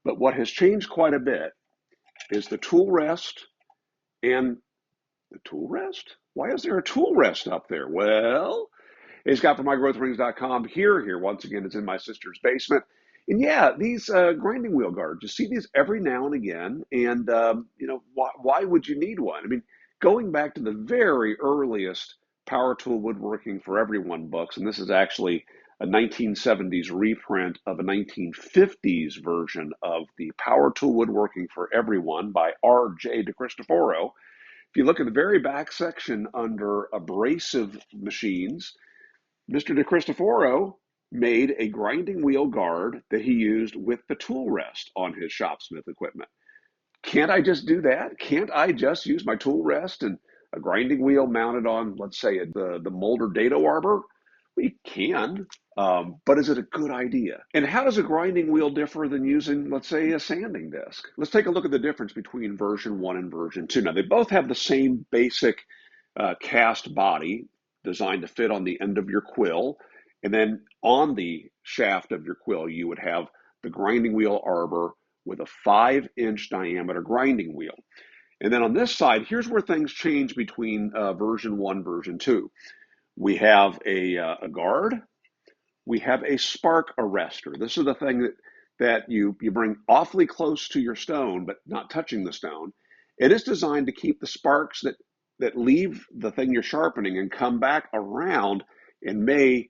But what has changed quite a bit is the tool rest and the tool rest. Why is there a tool rest up there? Well, it's got from mygrowthrings.com here. Once again, it's in my sister's basement. And yeah, these grinding wheel guards, you see these every now and again. And, why would you need one? I mean, going back to the very earliest Power Tool Woodworking for Everyone books, and this is actually a 1970s reprint of a 1950s version of the Power Tool Woodworking for Everyone by R.J. DeCristoforo. If you look at the very back section under abrasive machines, Mr. DeCristoforo made a grinding wheel guard that he used with the tool rest on his Shopsmith equipment. Can't I just do that? Can't I just use my tool rest and a grinding wheel mounted on, let's say, the Mulder dado arbor? We can, but is it a good idea? And how does a grinding wheel differ than using, let's say, a sanding disc? Let's take a look at the difference between version 1 and version 2. Now, they both have the same basic cast body designed to fit on the end of your quill. And then on the shaft of your quill, you would have the grinding wheel arbor with a 5-inch diameter grinding wheel. And then on this side, here's where things change between version 1, version 2. We have a guard. We have a spark arrestor. This is the thing that you bring awfully close to your stone, but not touching the stone. It is designed to keep the sparks that leave the thing you're sharpening and come back around and may,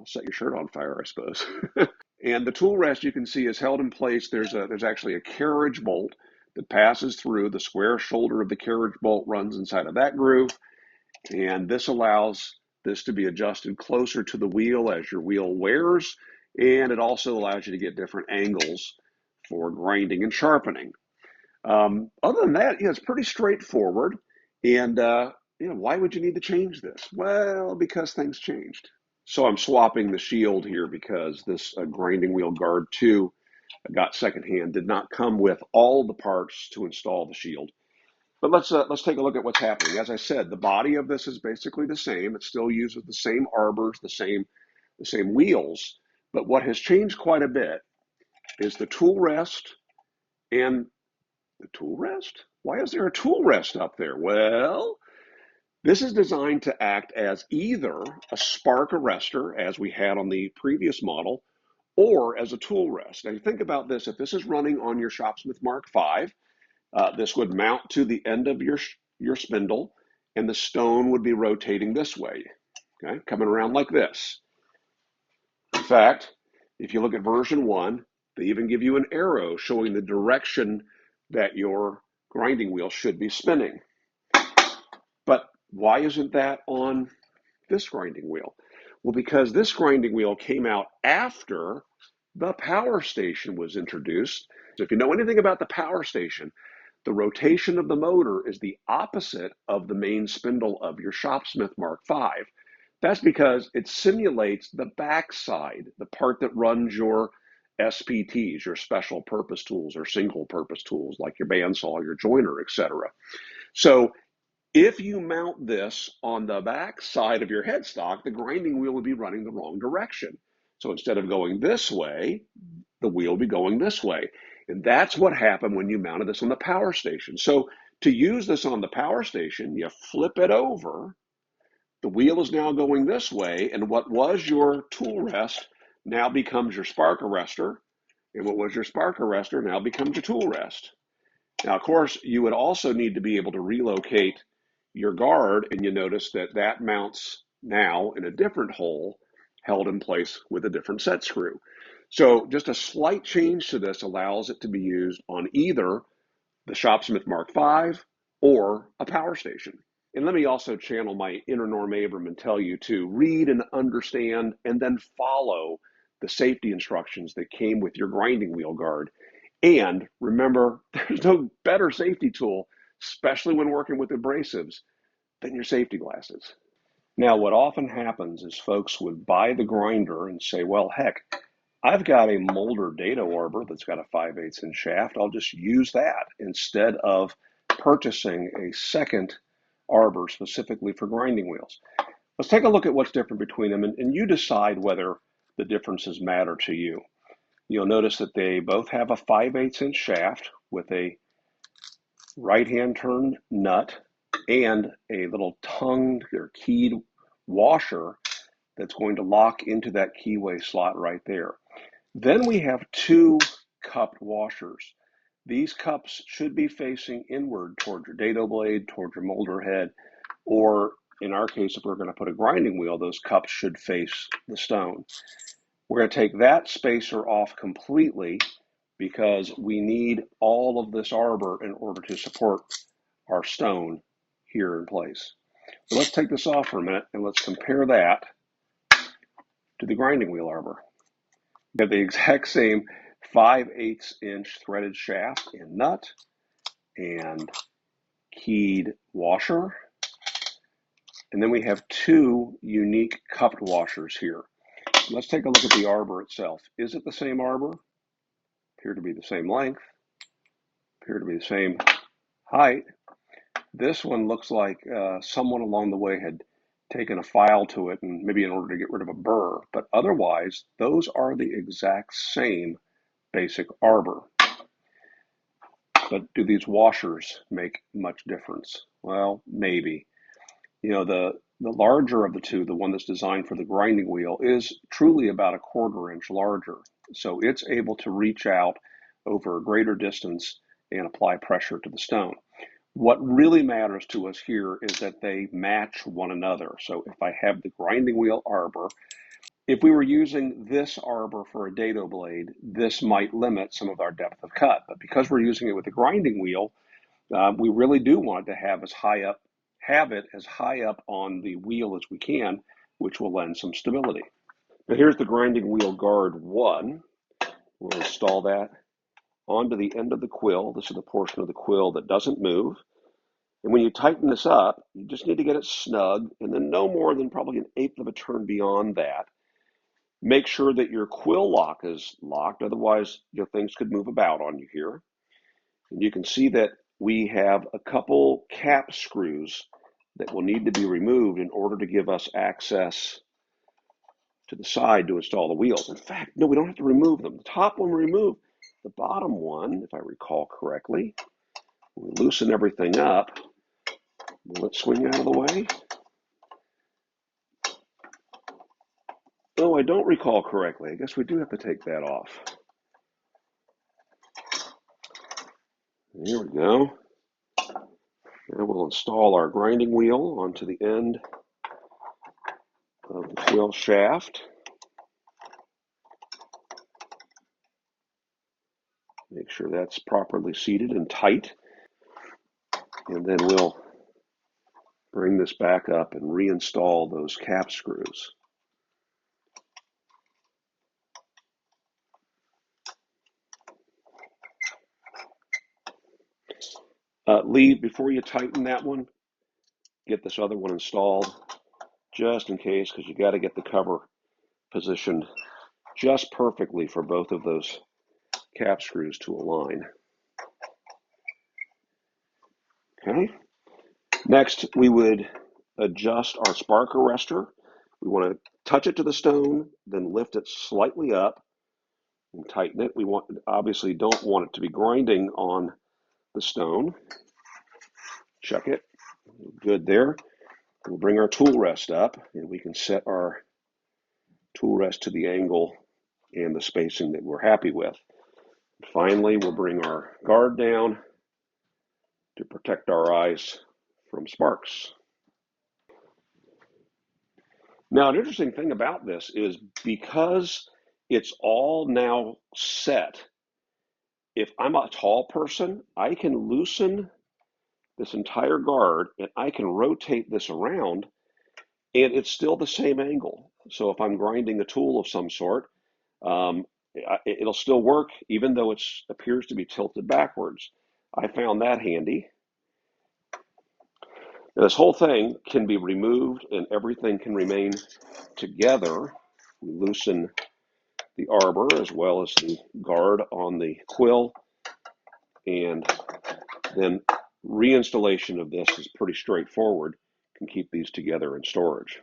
set your shirt on fire, I suppose. And the tool rest you can see is held in place. There's actually a carriage bolt that passes through. The square shoulder of the carriage bolt runs inside of that groove. And this allows this to be adjusted closer to the wheel as your wheel wears. And it also allows you to get different angles for grinding and sharpening. Other than that, it's pretty straightforward. And, why would you need to change this? Well, because things changed. So I'm swapping the shield here because this grinding wheel guard 2 I got secondhand did not come with all the parts to install the shield. But let's take a look at what's happening. As I said, the body of this is basically the same. It still uses the same arbors, the same wheels. But what has changed quite a bit is the tool rest and the tool rest. Why is there a tool rest up there? Well, this is designed to act as either a spark arrestor, as we had on the previous model, or as a tool rest. Now, you think about this. If this is running on your Shopsmith Mark V, this would mount to the end of your spindle, and the stone would be rotating this way, okay, coming around like this. In fact, if you look at version 1, they even give you an arrow showing the direction that your grinding wheel should be spinning. But why isn't that on this grinding wheel? Well, because this grinding wheel came out after the power station was introduced. So if you know anything about the power station, the rotation of the motor is the opposite of the main spindle of your Shopsmith Mark V. That's because it simulates the backside, the part that runs your SPTs, your special purpose tools or single purpose tools like your bandsaw, your joiner, etc. So if you mount this on the back side of your headstock, the grinding wheel would be running the wrong direction. So instead of going this way, the wheel would be going this way. And that's what happened when you mounted this on the power station. So to use this on the power station, you flip it over. The wheel is now going this way, and what was your tool rest now becomes your spark arrestor, and what was your spark arrestor now becomes your tool rest. Now, of course, you would also need to be able to relocate your guard, and you notice that mounts now in a different hole held in place with a different set screw. So just a slight change to this allows it to be used on either the Shopsmith Mark V or a power station. And let me also channel my inner Norm Abram and tell you to read and understand and then follow the safety instructions that came with your grinding wheel guard. And remember, there's no better safety tool, especially when working with abrasives, than your safety glasses. Now, what often happens is folks would buy the grinder and say, well, heck, I've got a Mulder dado arbor that's got a 5/8 inch shaft. I'll just use that instead of purchasing a second arbor specifically for grinding wheels. Let's take a look at what's different between them, and you decide whether the differences matter to you. You'll notice that they both have a 5/8 inch shaft with a right-hand turn nut and a little tongued or keyed washer that's going to lock into that keyway slot right there. Then we have two cupped washers. These cups should be facing inward towards your dado blade, towards your molder head, or in our case, if we're going to put a grinding wheel, those cups should face the stone. We're going to take that spacer off completely because we need all of this arbor in order to support our stone here in place. So let's take this off for a minute and let's compare that to the grinding wheel arbor. We have the exact same 5/8 inch threaded shaft and nut and keyed washer. And then we have two unique cupped washers here. Let's take a look at the arbor itself. Is it the same arbor? Appear to be the same length. Appear to be the same height. This one looks like someone along the way had taken a file to it and maybe in order to get rid of a burr, but otherwise those are the exact same basic arbor. But do these washers make much difference? Well, maybe. You know, the larger of the two, the one that's designed for the grinding wheel, is truly about a 1/4 inch larger. So it's able to reach out over a greater distance and apply pressure to the stone. What really matters to us here is that they match one another. So if I have the grinding wheel arbor, if we were using this arbor for a dado blade, this might limit some of our depth of cut. But because we're using it with a grinding wheel, we really do want to have it as high up on the wheel as we can, which will lend some stability. Now here's the grinding wheel guard 1. We'll install that onto the end of the quill. This is the portion of the quill that doesn't move. And when you tighten this up, you just need to get it snug, and then no more than probably 1/8 of a turn beyond that. Make sure that your quill lock is locked, otherwise things could move about on you here. And you can see that we have a couple cap screws that will need to be removed in order to give us access to the side to install the wheels. In fact, no, we don't have to remove them. The top one we remove. The bottom one, if I recall correctly, we loosen everything up. Will it swing out of the way? Oh, I don't recall correctly. I guess we do have to take that off. Here we go. Now we'll install our grinding wheel onto the end of the quill shaft. Make sure that's properly seated and tight. And then we'll bring this back up and reinstall those cap screws. Before you tighten that one, get this other one installed just in case, because you got to get the cover positioned just perfectly for both of those cap screws to align. Okay. Next, we would adjust our spark arrestor. We want to touch it to the stone, then lift it slightly up and tighten it. We obviously don't want it to be grinding on the stone. Check it. Good there. We'll bring our tool rest up and we can set our tool rest to the angle and the spacing that we're happy with. Finally, we'll bring our guard down to protect our eyes from sparks. Now, an interesting thing about this is because it's all now set, if I'm a tall person, I can loosen this entire guard and I can rotate this around and it's still the same angle. So if I'm grinding a tool of some sort, it'll still work even though it appears to be tilted backwards. I found that handy. Now, this whole thing can be removed and everything can remain together. We loosen the arbor as well as the guard on the quill, and then reinstallation of this is pretty straightforward. You can keep these together in storage.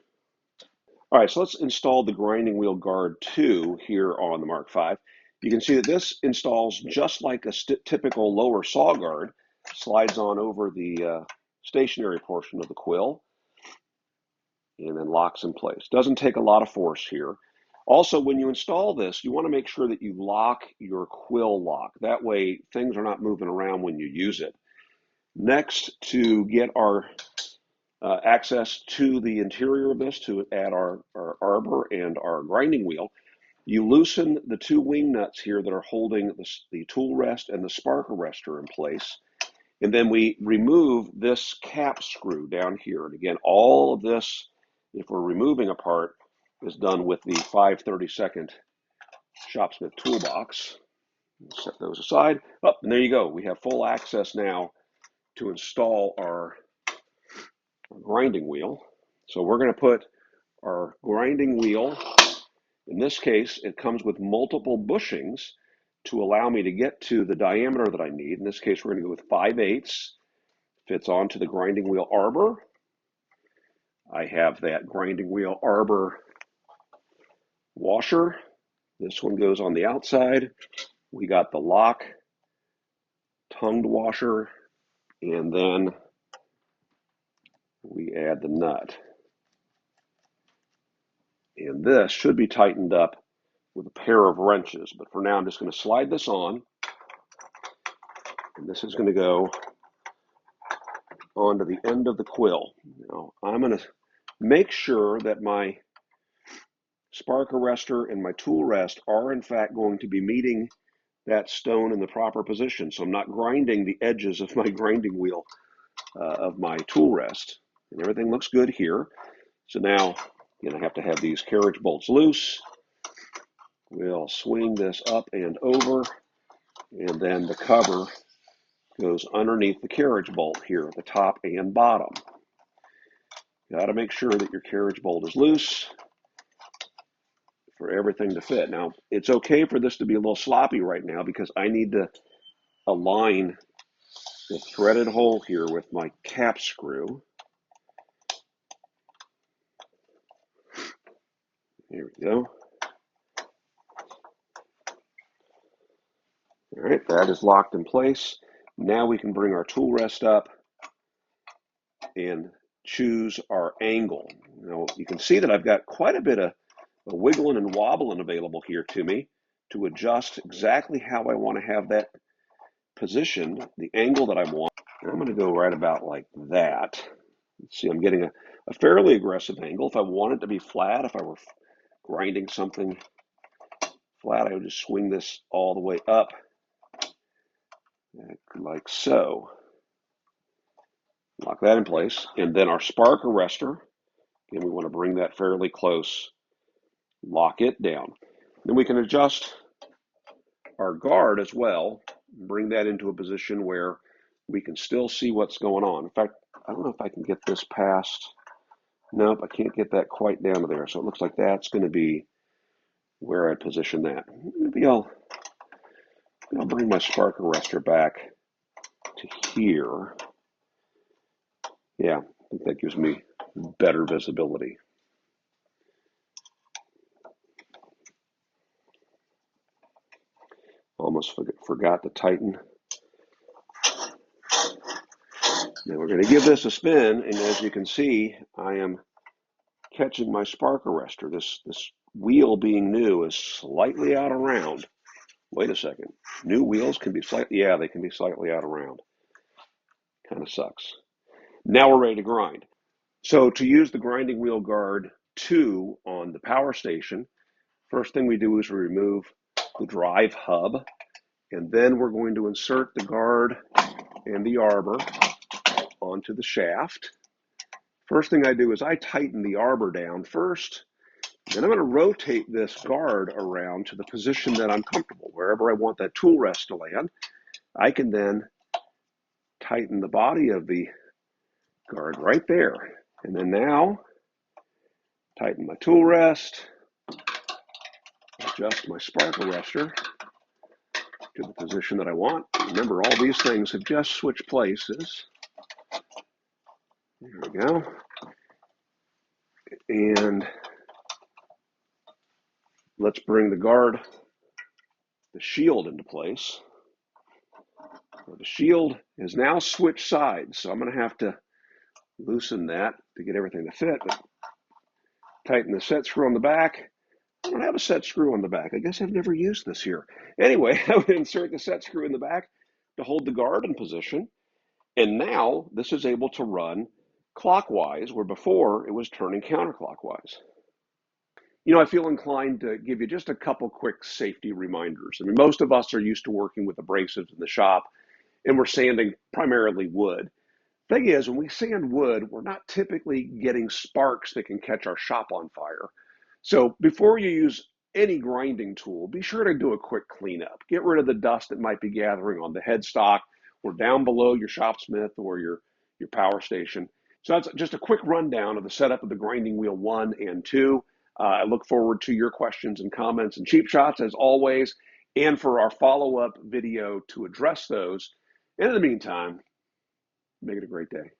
All right, so let's install the grinding wheel guard 2 here on the Mark V. You can see that this installs just like a typical lower saw guard, slides on over the stationary portion of the quill, and then locks in place. Doesn't take a lot of force here. Also, when you install this, you want to make sure that you lock your quill lock. That way, things are not moving around when you use it. Next, to get our access to the interior of this, to add our arbor and our grinding wheel, you loosen the two wing nuts here that are holding the tool rest and the spark arrestor in place. And then we remove this cap screw down here. And again, all of this, if we're removing a part, is done with the 5/32 Shopsmith toolbox. Set those aside. Oh, and there you go. We have full access now to install our grinding wheel. So we're going to put our grinding wheel, in this case, it comes with multiple bushings to allow me to get to the diameter that I need. In this case, we're going to go with 5/8. Fits onto the grinding wheel arbor. I have that grinding wheel arbor washer. This one goes on the outside. We got the lock tongued washer, and then we add the nut. And this should be tightened up with a pair of wrenches. But for now, I'm just going to slide this on. And this is going to go onto the end of the quill. Now, I'm going to make sure that my spark arrestor and my tool rest are in fact going to be meeting that stone in the proper position. So I'm not grinding the edges of my grinding wheel of my tool rest. And everything looks good here. So now, I have to have these carriage bolts loose. We'll swing this up and over, and then the cover goes underneath the carriage bolt here at the top and bottom. You got to make sure that your carriage bolt is loose for everything to fit. Now, it's okay for this to be a little sloppy right now because I need to align the threaded hole here with my cap screw. Here we go. All right, that is locked in place. Now we can bring our tool rest up and choose our angle. Now you can see that I've got quite a bit of wiggling and wobbling available here to me to adjust exactly how I want to have that positioned, the angle that I want. And I'm going to go right about like that. See, I'm getting a fairly aggressive angle. If I want it to be flat, if I were grinding something flat, I would just swing this all the way up like so. Lock that in place. And then our spark arrestor, again, we want to bring that fairly close, lock it down. Then we can adjust our guard as well, bring that into a position where we can still see what's going on. In fact, I don't know if I can get this past. Nope, I can't get that quite down to there. So it looks like that's going to be where I position that. Maybe I'll bring my spark arrestor back to here. Yeah, I think that gives me better visibility. Almost forgot to tighten. Now we're going to give this a spin, and as you can see, I am catching my spark arrestor. This wheel, being new, is slightly out of round. Wait a second. New wheels can be they can be slightly out of round. Kind of sucks. Now we're ready to grind. So to use the grinding wheel guard 2 on the power station, first thing we do is we remove the drive hub, and then we're going to insert the guard and the arbor onto the shaft. First thing I do is I tighten the arbor down first, then I'm going to rotate this guard around to the position that I'm comfortable. Wherever I want that tool rest to land, I can then tighten the body of the guard right there. And then now, tighten my tool rest, adjust my spark arrestor to the position that I want. Remember, all these things have just switched places. There we go. And let's bring the guard the shield into place. The shield has now switched sides, so I'm going to have to loosen that to get everything to fit. But tighten the set screw on the back. I don't have a set screw on the back. I guess I've never used this here. Anyway, I would insert the set screw in the back to hold the guard in position. And now this is able to run clockwise, where before it was turning counterclockwise. You know, I feel inclined to give you just a couple quick safety reminders. I mean, most of us are used to working with abrasives in the shop, and we're sanding primarily wood. Thing is, when we sand wood, we're not typically getting sparks that can catch our shop on fire. So before you use any grinding tool, be sure to do a quick cleanup. Get rid of the dust that might be gathering on the headstock or down below your Shopsmith or your power station. So that's just a quick rundown of the setup of the grinding wheel 1 and 2. I look forward to your questions and comments and cheap shots as always, and for our follow-up video to address those. And in the meantime, make it a great day.